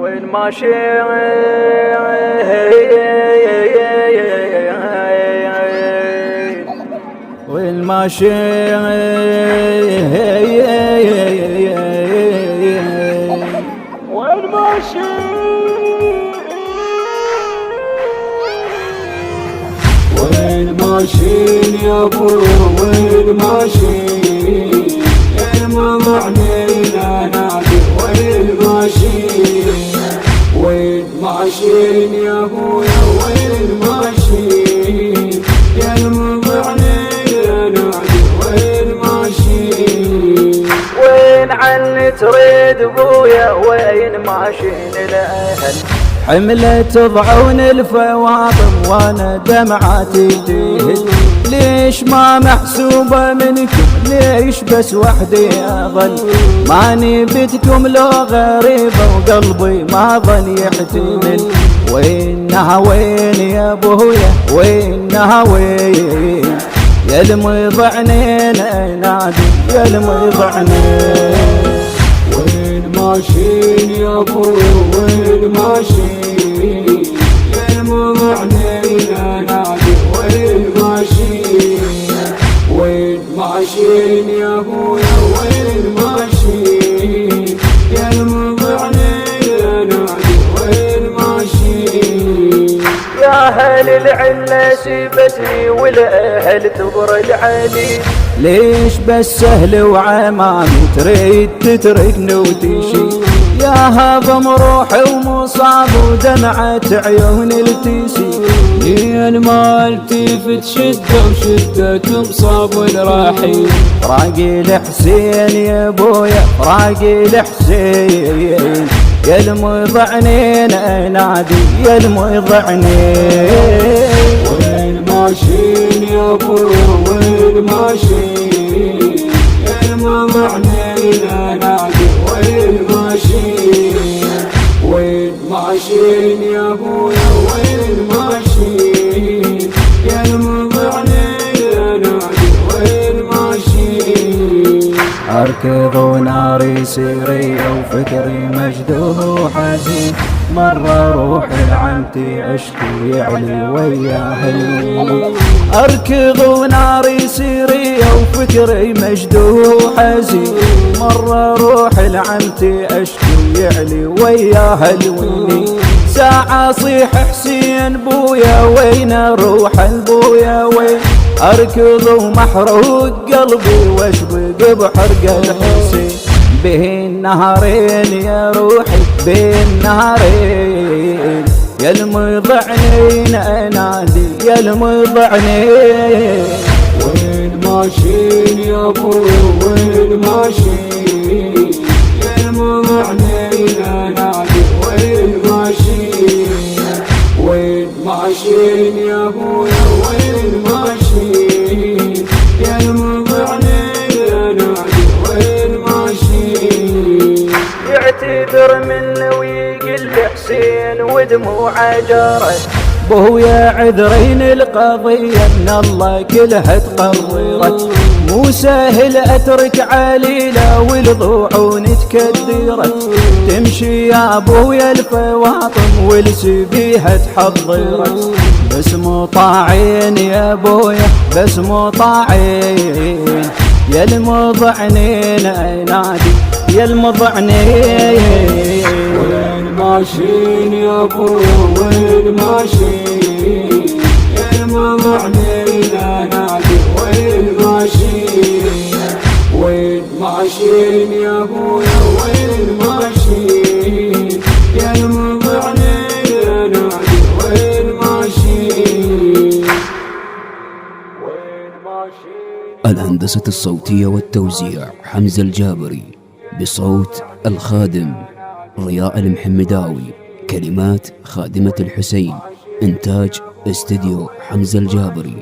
وين ماشي وين ماشي وين ماشي وين ماشي يا ابويا وين ماشي المضعني لا نادي وين ماشي وين ماشي يا ابويا وين ماشي يا المضعني لا نادي وين ماشي وين عن تريد ابويا وين ماشي للاهل حملة تضعون الفواطم وانا دمعاتي تهد ليش ما محسوبة منكم ليش بس وحدي اظل ماني بيتكم لو غريبة وقلبي ما ظل يحتمل وينها وين يا ابويا وينها وين يا المضعنين نادي يا المضعنين وين ماشي يا ابويا وين ماشي يا المضعني لا نادي وين ماشي وين ماشي يا ابويا وين ماشي يا المضعني لا نادي وين ماشي يا اهل العلة سيبتني والاهل تبرد علي ليش بس سهل وعمامي تريد تتركني وتشي يا هضم روحي ومصاب ودمعة عيون التيسي لين ما التفت شدة وشدة مصاب الراحي راقي الحسين يا ابويا راقي الحسين يا المضعنين نادي يا المضعنين وين ماشي يا ابويا وين ماشي يا المضعني لا نادي وين ماشي وين ماشي يا ابويا وين ماشي يا المضعني لا نادي وين ماشي أركض وناري سيري وفكري مجدوه وحزين مرة روحي لعمتي أشكي يعلي وياها أركض وناري سيري وفكري مجدوه وحزين مرة روحي لعمتي أشكي يعلي وياها الويني ساعة صيح حسين بويا وين اروح البويا وين اركض ومحروق قلبي واشبق بحرق الحسين بين نهرين يا روحي بين نهرين يا المضعنين انادي يا المضعنين وين ماشي يا ابويا وين ماشي يا المضعنين انادي وين ماشي وين ماشي يا ابويا وين ماشي يا المضعنين انادي وين ماشي يعتذر منه ويقل حسين ودموعه جارت بويا عذرين القضية ان الله كلها تقررت مو سهل اترك عليلة والضوعون تكدرت تمشي يا ابويا الفواطم والسبيها تحضرت بس مطاعين يا ابويا بس مطاعين يا المضعنين نادي يا المضعنين وين ماشي يا ابويا وين ماشي يا المضعنين لا نادي وين ماشي وين ماشي يا ابويا وين ماشي يا المضعنين لا نادي وين ماشي وين ماشي. الهندسة الصوتية والتوزيع حمزة الجابري، بصوت الخادم رياء المحمداوي، كلمات خادمة الحسين، إنتاج استديو حمزة الجابري.